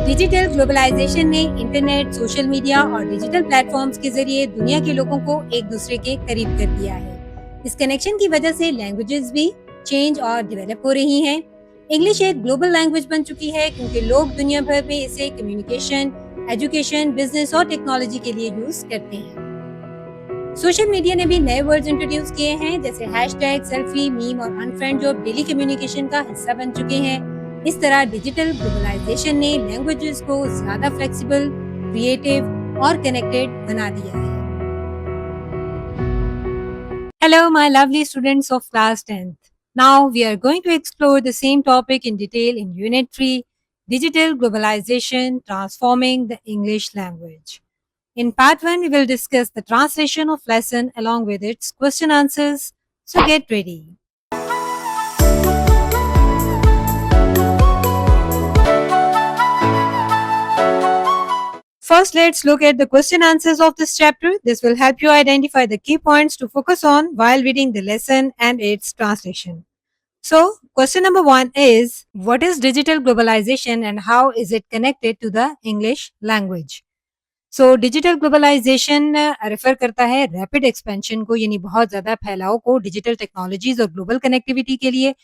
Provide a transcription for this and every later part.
Digital globalisation ने internet, social media और digital platforms के जरिए दुनिया के लोगों को एक दूसरे के करीब कर दिया है। इस कनेक्शन की वजह से लैंग्वेजेस भी चेंज और डेवलप हो रही हैं। इंग्लिश एक ग्लोबल लैंग्वेज बन चुकी है क्योंकि लोग दुनिया भर में इसे कम्युनिकेशन, एजुकेशन, बिजनेस और टेक्नोलॉजी के लिए यूज करते हैं। सोशल मीडिया ने भी नए वर्ड्स इंट्रोड्यूस किए हैं जैसे हैशटैग, सेल्फी, मीम और अनफ्रेंड जो डेली कम्युनिकेशन का हिस्सा बन चुके हैं। इस तरह डिजिटल ग्लोबलाइजेशन ने लैंग्वेजेस को ज्यादा फ्लेक्सिबल, क्रिएटिव और कनेक्टेड बना दिया है। Hello, my lovely students of class 10th. Now we are going to explore the same topic in detail in Unit 3, Digital Globalization Transforming the English Language. In part 1, we will discuss the translation of lesson along with its question answers. So get ready. First, let's look at the question answers of this chapter. This will help you identify the key points to focus on while reading the lesson and its translation. So, question number 1 is, what is digital globalization and how is it connected to the English language? So digital globalization refer करता है rapid expansion को, यानी बहुत ज़्यादा फैलाव को digital technologies और global connectivity के लिए।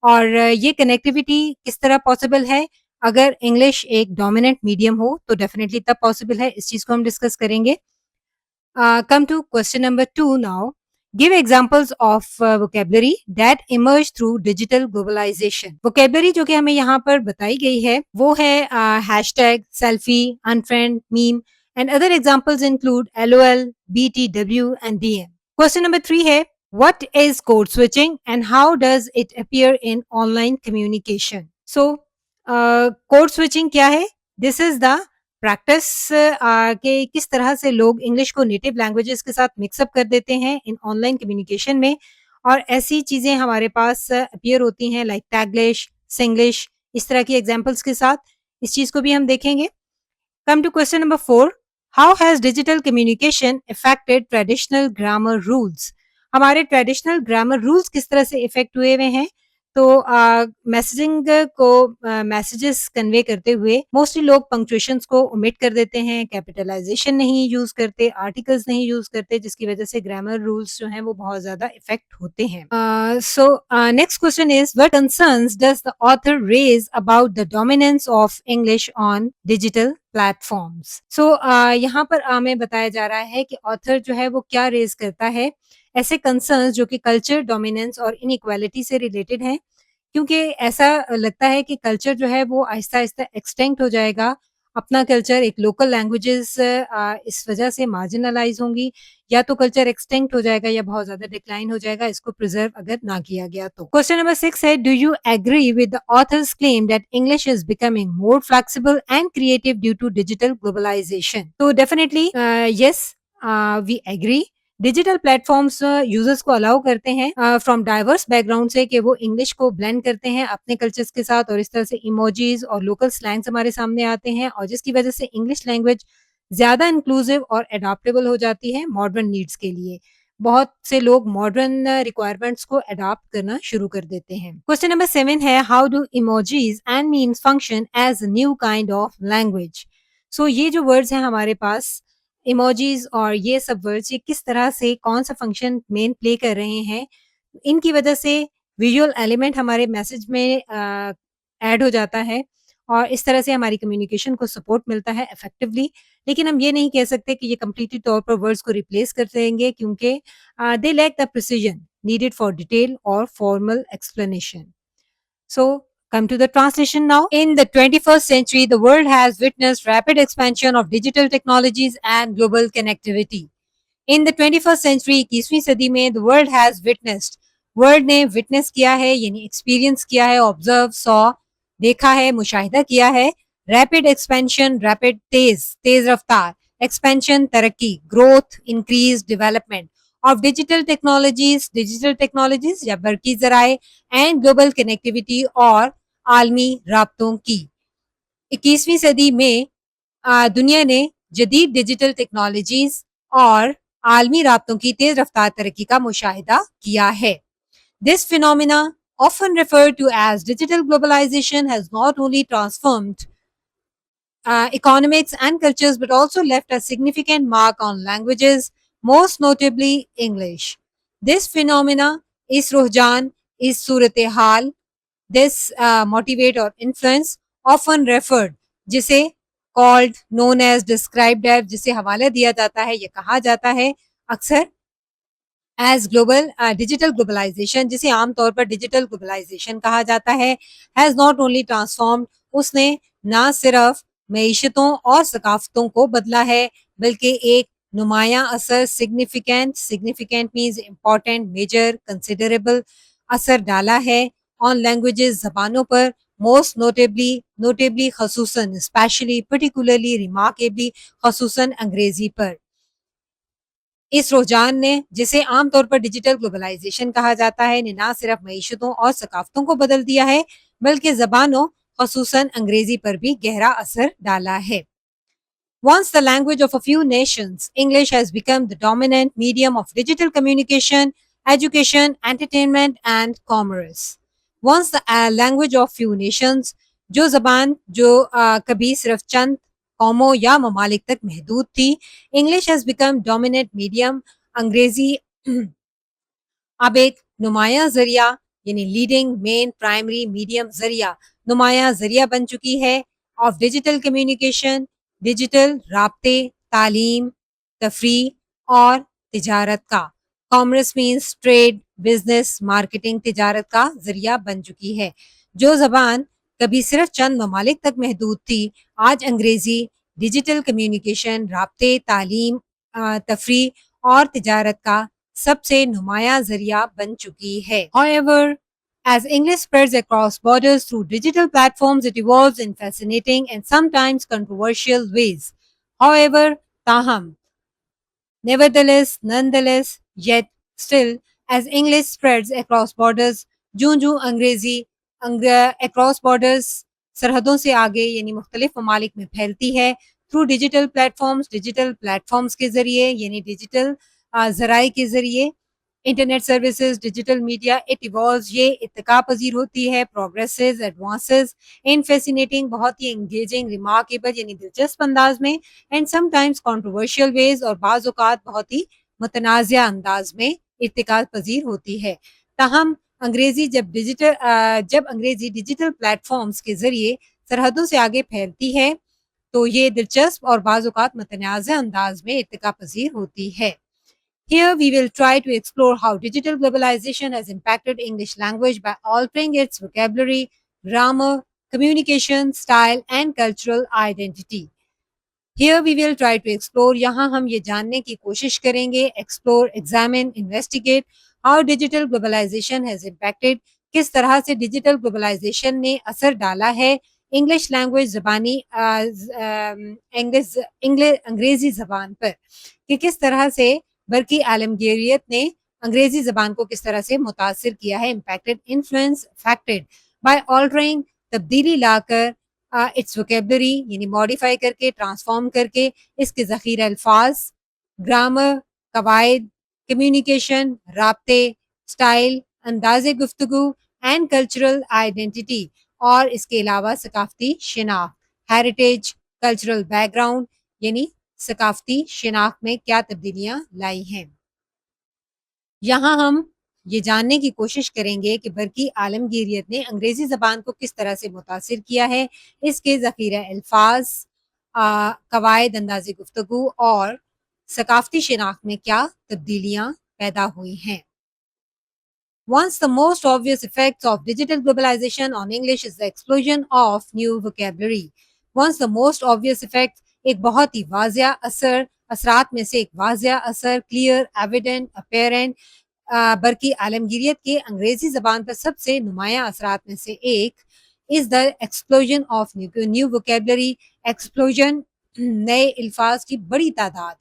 और ये कनेक्टिविटी किस तरह पॉसिबल है? अगर इंग्लिश एक डोमिनेंट मीडियम हो तो डेफिनेटली तब पॉसिबल है। इस चीज़ को हम डिस्कस करेंगे। Come to question number 2 now. Give examples of vocabulary that emerge through digital globalization. Vocabulary जो कि हमें यहाँ पर बताई गई है वो है hashtag, selfie, unfriend, meme and other examples include LOL, BTW and DM. Question number 3 है, what is code switching and how does it appear in online communication? So, code switching क्या है? This is the practice के किस तरह से लोग English को native languages के साथ मिक्सअप कर देते हैं इन ऑनलाइन कम्युनिकेशन में। और ऐसी चीज़ें हमारे पास अपीयर होती हैं लाइक टैगलिश, सिंग्लिश, इस तरह की एग्जाम्पल्स के साथ। इस चीज़ को भी हम देखेंगे। Come to question number 4. How has digital communication affected traditional grammar rules? हमारे ट्रेडिशनल ग्रामर रूल्स किस तरह से इफेक्ट हुए हुए हैं? तो मैसेजिंग को मैसेजेस कन्वे करते हुए मोस्टली लोग पंक्चुएशंस को ओमिट कर देते हैं, कैपिटलाइजेशन नहीं यूज करते, आर्टिकल्स नहीं यूज करते, जिसकी वजह से ग्रामर रूल्स जो हैं वो बहुत ज्यादा इफेक्ट होते हैं। So next question is, what concerns does the author raise about the dominance of English on digital platforms? So यहाँ पर हमें बताया जा रहा है कि ऑथर जो है वो क्या रेज करता है, ऐसे कंसर्न्स जो कि कल्चर डोमिनेंस और इनइक्वालिटी से रिलेटेड हैं। क्योंकि ऐसा लगता है कि कल्चर जो है वो आहिस्ता-आहिस्ता एक्सटिंक्ट हो जाएगा। अपना कल्चर, एक लोकल लैंग्वेजेस इस वजह से मार्जिनलाइज़ होंगी, या तो कल्चर एक्सटिंक्ट हो जाएगा या बहुत ज़्यादा डिक्लाइन हो जाएगा, इसको प्रिजर्व अगर ना किया गया तो। क्वेश्चन नंबर 6 है, do you agree with the author's claim that English is becoming more flexible and creative due to digital globalisation? तो definitely yes, we agree. Digital platforms users को अलाउ करते हैं फ्रॉम डाइवर्स बैकग्राउंड से कि वो English को blend करते हैं अपने कल्चर्स के साथ, और इस तरह से इमोजीज और लोकल स्लैंग्स हमारे सामने आते हैं, और जिसकी वजह से इंग्लिश लैंग्वेज ज्यादा इंक्लूसिव और एडॉप्टेबल हो जाती है मॉडर्न नीड्स के लिए। बहुत से लोग मॉडर्न रिक्वायरमेंट्स को अडॉप्ट करना शुरू कर देते हैं। क्वेश्चन नंबर 7 है, how do emojis and memes function as new kind of language? So ये जो वर्ड्स हैं हमारे पास, इमोजीज और ये सब वर्ड्स, ये किस तरह से कौन सा फंक्शन मेन प्ले कर रहे हैं? इनकी वजह से विजुअल एलिमेंट हमारे मैसेज में ऐड हो जाता है, और इस तरह से हमारी कम्युनिकेशन को सपोर्ट मिलता है इफेक्टिवली। लेकिन हम ये नहीं कह सकते कि ये कम्प्लीटली तौर पर वर्ड्स को रिप्लेस कर देंगे, क्योंकि they lack the precision needed for detail or formal explanation. So, come to the translation now. In the 21st century, the world has witnessed rapid expansion of digital technologies and global connectivity. In the 21st century, 21वीं सदी में, the world has witnessed, world ने witness किया है, यानी experience किया है, observe, saw, देखा है, मुशाहिदा किया है, रैपिड एक्सपेंशन, रैपिड तेज रफ्तार, एक्सपेंशन तरक्की, growth, increase, development of digital technologies या बरकी जराए, एंड ग्लोबल कनेक्टिविटी और आलमी राब्तों की। 21वीं सदी में दुनिया ने जदीद डिजिटल टेक्नोलॉजीज और आलमी राब्तों की तेज रफ्तार तरक्की का मुशाहिदा किया है। This phenomena, often referred to as digital globalization, has not only transformed economics and cultures, but also left a significant mark on languages, most notably English. This phenomena is ruhjan, is surat hal, this motivate or influence often referred, जिसे called, known as, described as, जिसे हवाला दिया जाता है, ये कहा जाता है अक्सर एज ग्लोबल डिजिटल ग्लोबलाइजेशन, जिसे आमतौर पर डिजिटल ग्लोबलाइजेशन कहा जाता है, हैज नॉट ओनली ट्रांसफॉर्म्ड, उसने ना सिर्फ मीशतों और सकाफतों को बदला है, बल्कि एक नुमाया असर, significant, significant means important, major, considerable असर डाला है ऑन लैंग्वेजेस, जबानों पर, मोस्ट नोटेबली, नोटेबली खसूसन, स्पेशली, पर्टिकुलरली, रिमार्केबली, खसूसन अंग्रेजी पर। इस रुझान ने, जिसे आमतौर पर डिजिटल ग्लोबलाइजेशन कहा जाता है, ने ना सिर्फ मईशतों और सकाफतों को बदल दिया है, बल्कि जबानों, खसूसन अंग्रेजी पर भी गहरा असर डाला है। Once the language of a few nations, English has become the dominant medium of digital communication, education, entertainment, and commerce. Once the language of few nations, जो ज़बान जो कभी सिर्फ चंद कौमों या ममालिक तक महदूद थी, English has become dominant medium, अंग्रेजी अब एक नुमाया ज़रिया यानी लीडिंग मेन प्राइमरी मीडियम ज़रिया, नुमाया ज़रिया बन चुकी है ऑफ डिजिटल कम्युनिकेशन, डिजिटल राब्ते, तालीम, तफरी और तिजारत का। Commerce means trade, business, marketing, तिजारत का ज़रिया बन चुकी है। जो ज़बान कभी सिर्फ चंद ममालिक तक महदूद थी, आज अंग्रेज़ी डिजिटल कम्युनिकेशन, राब्ते, तालीम, तफरी और तिजारत का सबसे नुमाया ज़रिया बन चुकी है। However, as English spreads across borders through digital platforms, it evolves in fascinating and sometimes controversial ways. However, taham, nevertheless, nonetheless, yet, still, as English spreads across borders, जूं-जूं अंग्रेजी across borders सरहदों से आगे यानी मुख्तलिफ ममालिक में फैलती है, थ्रू डिजिटल प्लेटफॉर्म्स के ज़रिए यानी डिजिटल ज़राए के ज़रिए, internet services, digital media, it evolves, ये इत्तका पजीर होती है, प्रोग्रेसेस, एडवांसेस इन फैसिनेटिंग, बहुत ही एंगेजिंग, रिमार्केबल यानी दिलचस्प अंदाज में, एंड समटाइम्स कंट्रोवर्शियल वेज, और बाज़ औक़ात बहुत ही मुतनाज़िया अंदाज में इर्तिका पजीर होती है। ताहम अंग्रेजी जब अंग्रेजी डिजिटल प्लेटफॉर्म्स के जरिए सरहदों से आगे फैलती है, तो ये दिलचस्प और बाज़ औक़ात मुतनाज़िया अंदाज में इर्तिका पजीर होती है। Here we will try to explore how digital globalization has impacted English language by altering its vocabulary, grammar, communication style and cultural identity. Here we will try to explore, यहाँ हम ये जानने की कोशिश करेंगे, explore, examine, investigate how digital globalization has impacted, किस तरह से डिजिटल ग्लोबलाइजेशन ने असर डाला है इंग्लिश लैंग्वेज ज़बानी अंग्रेजी ज़बान पर, कि किस तरह से बल्कि आलमगीरियत ने अंग्रेजी ज़बान को किस तरह से मुतासिर किया है, impacted, influence, faceted bye altering, तब्दीली लाकर, इट्स वोकेबलरी यानी मॉडिफाई करके, ट्रांसफॉर्म करके इसके ज़ख़ीरा अल्फाज, ग्रामर, कवायद, कम्युनिकेशन, राब्ते, स्टाइल, अंदाज़े गुफ्तगू एंड कल्चरल आइडेंटिटी, और इसके अलावा सकाफ़ती शिनाख्त, हेरिटेज, कल्चरल बैकग्राउंड यानी सकाफ़ती शिनाख्त में क्या तब्दीलियाँ लाई हैं। यहाँ हम ये जानने की कोशिश करेंगे कि बरकी आलमगीरियत ने अंग्रेज़ी ज़बान को किस तरह से मुतासिर किया है, इसके ज़ख़ीरा अल्फाज, कवायद, अंदाज़े गुफ्तगू और सकाफ़ती शिनाख्त में क्या तब्दीलियाँ पैदा हुई हैं। Once the most obvious effects of digital globalization on English is the explosion of new vocabulary. Once the most obvious effect, एक बहुत ही वाज़िया असर, असरात में से एक वाज़िया असर, क्लियर, एविडेंट, अपेरेंट, बल्कि आलमगीरियत के अंग्रेजी ज़बान पर सबसे नुमाया असरात में से एक is the explosion of new vocabulary, explosion, नए अल्फाज की बड़ी तादाद,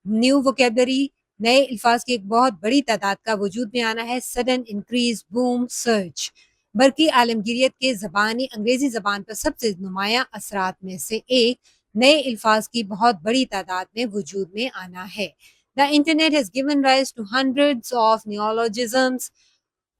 न्यू वोकेबलरी, नए अल्फाज की एक बहुत बड़ी तादाद का वजूद में आना है, सडन इंक्रीज, बूम, सर्च, बल्कि आलमगीरियत के ज़बानी अंग्रेजी ज़बान पर सबसे नुमाया असरात में से एक नए अल्फाज की बहुत बड़ी तादाद में वजूद में आना है। The internet has given rise to hundreds of neologisms.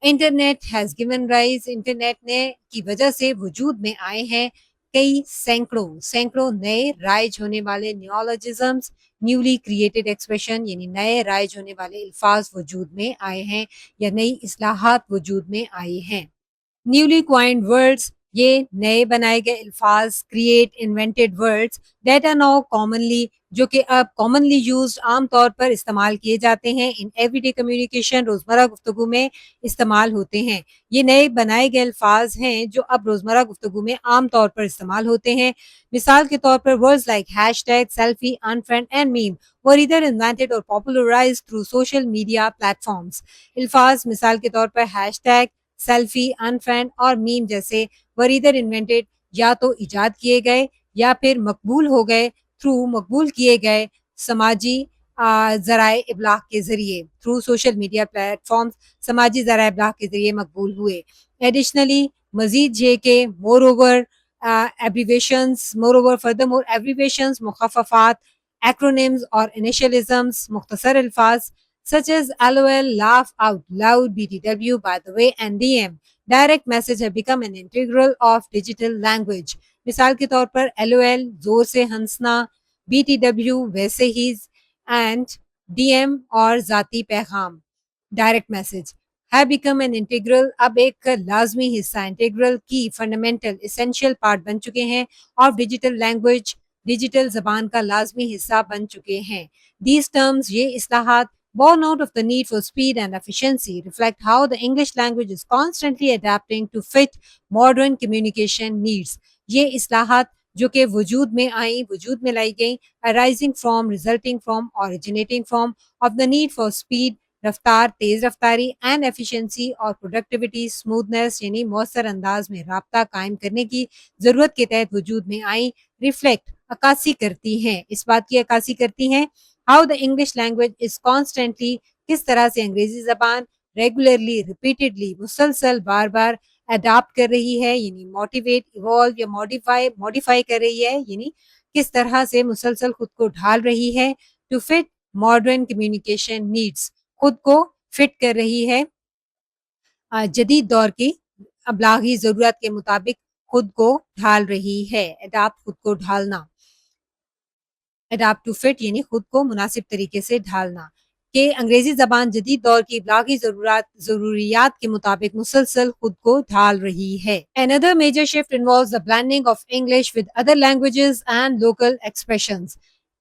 Internet has given rise, internet ने की वजह से वजूद में आए हैं कई सैकड़ों नए राइज होने वाले नियोलॉजिज्म्स, न्यूली क्रिएटेड एक्सप्रेशन यानी नए राइज होने वाले अल्फाज वजूद में आए हैं या नई इस्लाहात वजूद में आई हैं। न्यूली क्वाइंड वर्ड्स, ये नए बनाए गए अल्फाज, create invented words that are now commonly, जो कि अब कॉमनली यूज्ड, आम तौर पर इस्तेमाल किए जाते हैं इन एवरीडे कम्युनिकेशन, रोजमर्रा गुफ्तगू में इस्तेमाल होते हैं। ये नए बनाए गए अल्फाज हैं जो अब रोजमर्रा गुफ्तगू में आम तौर पर इस्तेमाल होते हैं। मिसाल के तौर पर words like hashtag, selfie, unfriend and meme were either invented or popularized through social media platforms. अल्फाज मिसाल के तौर पर हैशटैग, सेल्फी, अनफ्रेंड और मीम जैसे वर ईदर इन्वेंटेड, या तो इजाद किए गए या फिर मकबूल हो गए थ्रू, मकबूल किए गए समाजी ज़राए इब्लाग के ज़रिए, थ्रू सोशल मीडिया प्लेटफॉर्म्स, समाजी ज़राए इब्लाग के ज़रिए मकबूल हुए। एडिशनली मजीद ये के moreover abbreviations, moreover furthermore abbreviations, मुखफ़फ़ात, एक्रोनिम्स और इनिशियलिज़म्स, मुख्तसर अल्फाज such as LOL, laugh out loud, BTW, by the way, and DM. Direct message have become an integral of digital language. मिसाल के तौर पर LOL जोर से हंसना, BTW वैसे ही, and DM और जाती पैगाम, direct message, have become an integral, अब एक लाजमी हिस्सा, इंटीग्रल की फंडामेंटल एसेंशियल पार्ट बन चुके हैं ऑफ डिजिटल लैंग्वेज, डिजिटल जबान का लाजमी हिस्सा बन चुके हैं। दीज टर्म्स, ये इस्लाहात, born out of the need for speed and efficiency, reflect how the English language is constantly adapting to fit modern communication needs. ये इस्लाहात जो कि वजूद में लाई गई, arising from, resulting from, originating from of the need for speed, रफ्तार, तेज रफ्तारी, and efficiency और productivity, smoothness यानी मौसर अंदाज में राब्ता कायम करने की ज़रूरत के तहत वजूद में आई, रिफ्लेक्ट, अक्कासी करती हैं, इस बात की अक्कासी करती हैं how the English language is constantly, किस तरह से अंग्रेजी जबान रेगुलरली, रिपीटेडली, मुसलसल, बार बार अडाप्ट कर रही है, यानी मोटिवेट, इवॉल्व या मॉडिफाई मॉडिफाई कर रही है, यानी किस तरह से मुसलसल खुद को ढाल रही है, to fit modern communication needs, खुद को फिट कर रही है जदीद दौर की अबलागी ज़रूरत के मुताबिक खुद को ढाल रही है, अडाप्ट, खुद को ढालना, अडाप्ट टू फिट यानी खुद को मुनासिब तरीके से ढालना, कि अंग्रेजी ज़बान जदीद दौर की इब्लागी ज़रूरियात के मुताबिक मुसलसल खुद को ढाल रही है। Another major shift involves the blending of English with other languages and local expressions.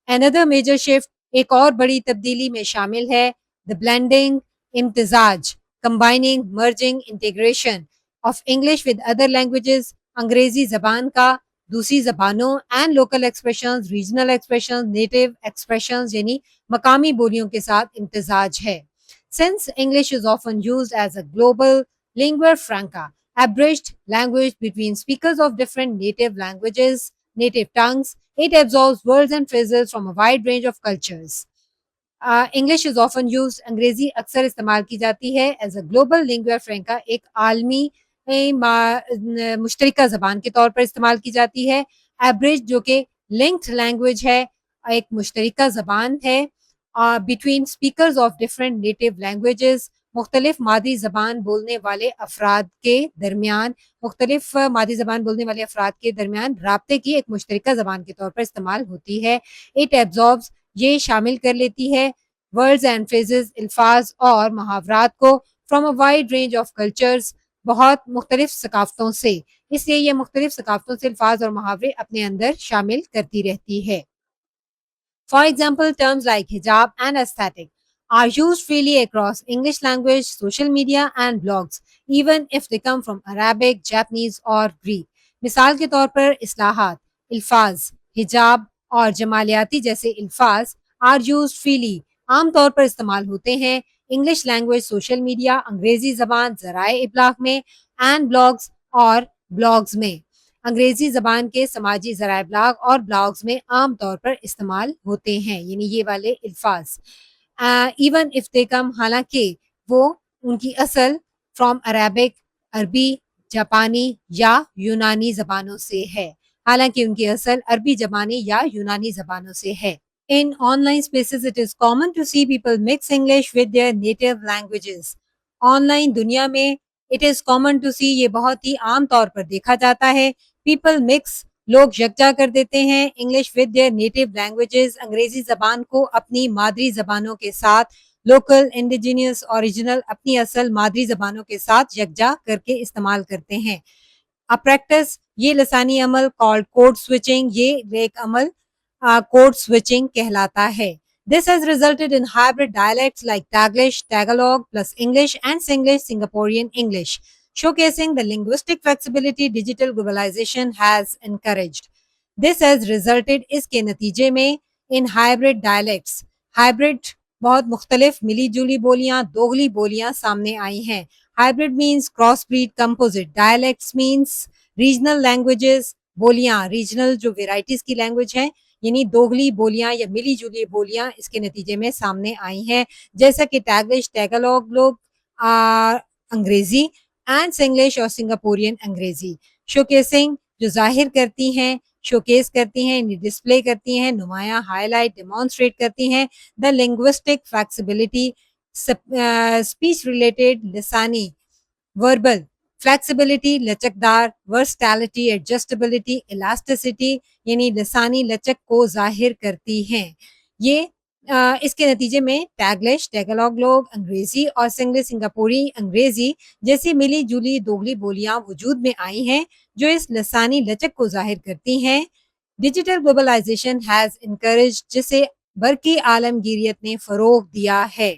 Another major shift, एक और बड़ी तब्दीली में शामिल है द ब्लेंडिंग, इम्तिजाज, combining, merging, integration of English with other languages, अंग्रेजी ज़बान का दूसरी ज़बानों, and local expressions, regional expressions, native expressions यानी मकामी बोलियों के साथ इम्तिजाज है। Since English is often used as a global lingua franca, abridged language between speakers of different native tongues, it absorbs words and phrases from a wide range of cultures. English is often used, अंग्रेजी अक्सर इस्तेमाल की जाती है as a global lingua फ्रैंका, एक आलमी मुश्तरका ज़बान के तौर पर इस्तेमाल की जाती है। एवरेज जो कि लिंक्ड लैंग्वेज है, एक मुश्तरका ज़बान है between speakers of different native languages, मुख्तलिफ मादी ज़बान बोलने वाले अफराद के दरमियान, मुख्तलिफ मादी ज़बान बोलने वाले अफराद के दरमियान राब्ते की एक मुश्तरका ज़बान के तौर पर इस्तेमाल होती है। इट एब्जॉर्ब्स, ये शामिल कर लेती है वर्ड्स एंड फ्रेजेस, अल्फाज और मुहावरात को from a wide range of cultures, बहुत मुख्तलिफ सकाफ़तों से, इसलिए ये मुख्तलिफ सकाफ़तों से अल्फाज और मुहावरे अपने अंदर शामिल करती रहती है। For example, terms like hijab and aesthetic are used freely across English language, social media, and blogs, even if they come from Arabic, Japanese, or Greek. मिसाल के तौर पर इस्लाहात, अल्फाज, हिजाब और जमालियाती जैसे अल्फाज आर यूज फ्रीली, आम तौर पर इस्तेमाल होते हैं इंग्लिश लैंग्वेज, सोशल मीडिया, अंग्रेजी जबान, जराए इब्लाग में, एंड ब्लॉग्स और ब्लॉग्स में। अंग्रेजी ज़बान के समाजी ज़राए इब्लाग और ब्लॉग्स में आम तौर पर इस्तेमाल होते हैं, यानी ये वाले अल्फाज। इवन इफ दे कम, हालांकि वो उनकी असल फ्रॉम अरेबिक, अरबी, जापानी या यूनानी ज़बानों से है, हालांकि उनकी असल अरबी, जापानी या यूनानी ज़बानों से है। In online spaces, it is common to see people mix English with their native languages. Online दुनिया में it is common to see, ये बहुत ही आम तौर पर देखा जाता है, people mix, लोग यकजा कर देते हैं English with their native languages, अंग्रेजी जबान को अपनी मादरी जबानों के साथ, लोकल, इंडिजिनियस, ओरिजिनल अपनी असल मादरी जबानों के साथ यकजा करके इस्तेमाल करते हैं। अ प्रैक्टिस ये लसानी अमल कॉल्ड कोड स्विचिंग, ये एक अमल कोड स्विचिंग कहलाता है। This has resulted in hybrid dialects like Taglish, Tagalog plus English and Singlish, Singaporean English, showcasing the linguistic flexibility digital globalization has encouraged. This has resulted इसके नतीजे में in hybrid dialects. Hybrid बहुत मुख्तलिफ मिली जुली बोलियां, दोगली बोलियां सामने आई हैं। Hybrid means crossbreed composite. Dialects means regional languages. बोलियां रीजनल जो वेराइटीज की लैंग्वेज हैं, यानी दोगली बोलियां या मिली जुली बोलियां इसके नतीजे में सामने आई हैं, जैसा कि टैगलिश, टैगलॉग लोग अंग्रेजी एंड सिंग्लिश और सिंगापुरियन अंग्रेजी, शोकेसिंग जो जाहिर करती हैं, शोकेस करती हैं, डिस्प्ले करती हैं, नुमाया, हाईलाइट, डेमोन्स्ट्रेट करती हैं the linguistic flexibility, speech related लिसानी, वर्बल फ्लेक्सिबिलिटी लचकदार, वर्सटैलिटी एडजस्टेबिलिटी, इलास्टिसिटी यानी लिसानी लचक को जाहिर करती हैं। ये इसके नतीजे में टैगलिश, टैगलॉग लोग अंग्रेजी और सिंग्लिश सिंगापुरी अंग्रेजी जैसी मिली जुली दोगली बोलियां वजूद में आई हैं जो इस लसानी लचक को जाहिर करती हैं। डिजिटल ग्लोबलाइजेशन हैज इनकरेज जिसे बरकी आलमगीरियत ने फरोग दिया है।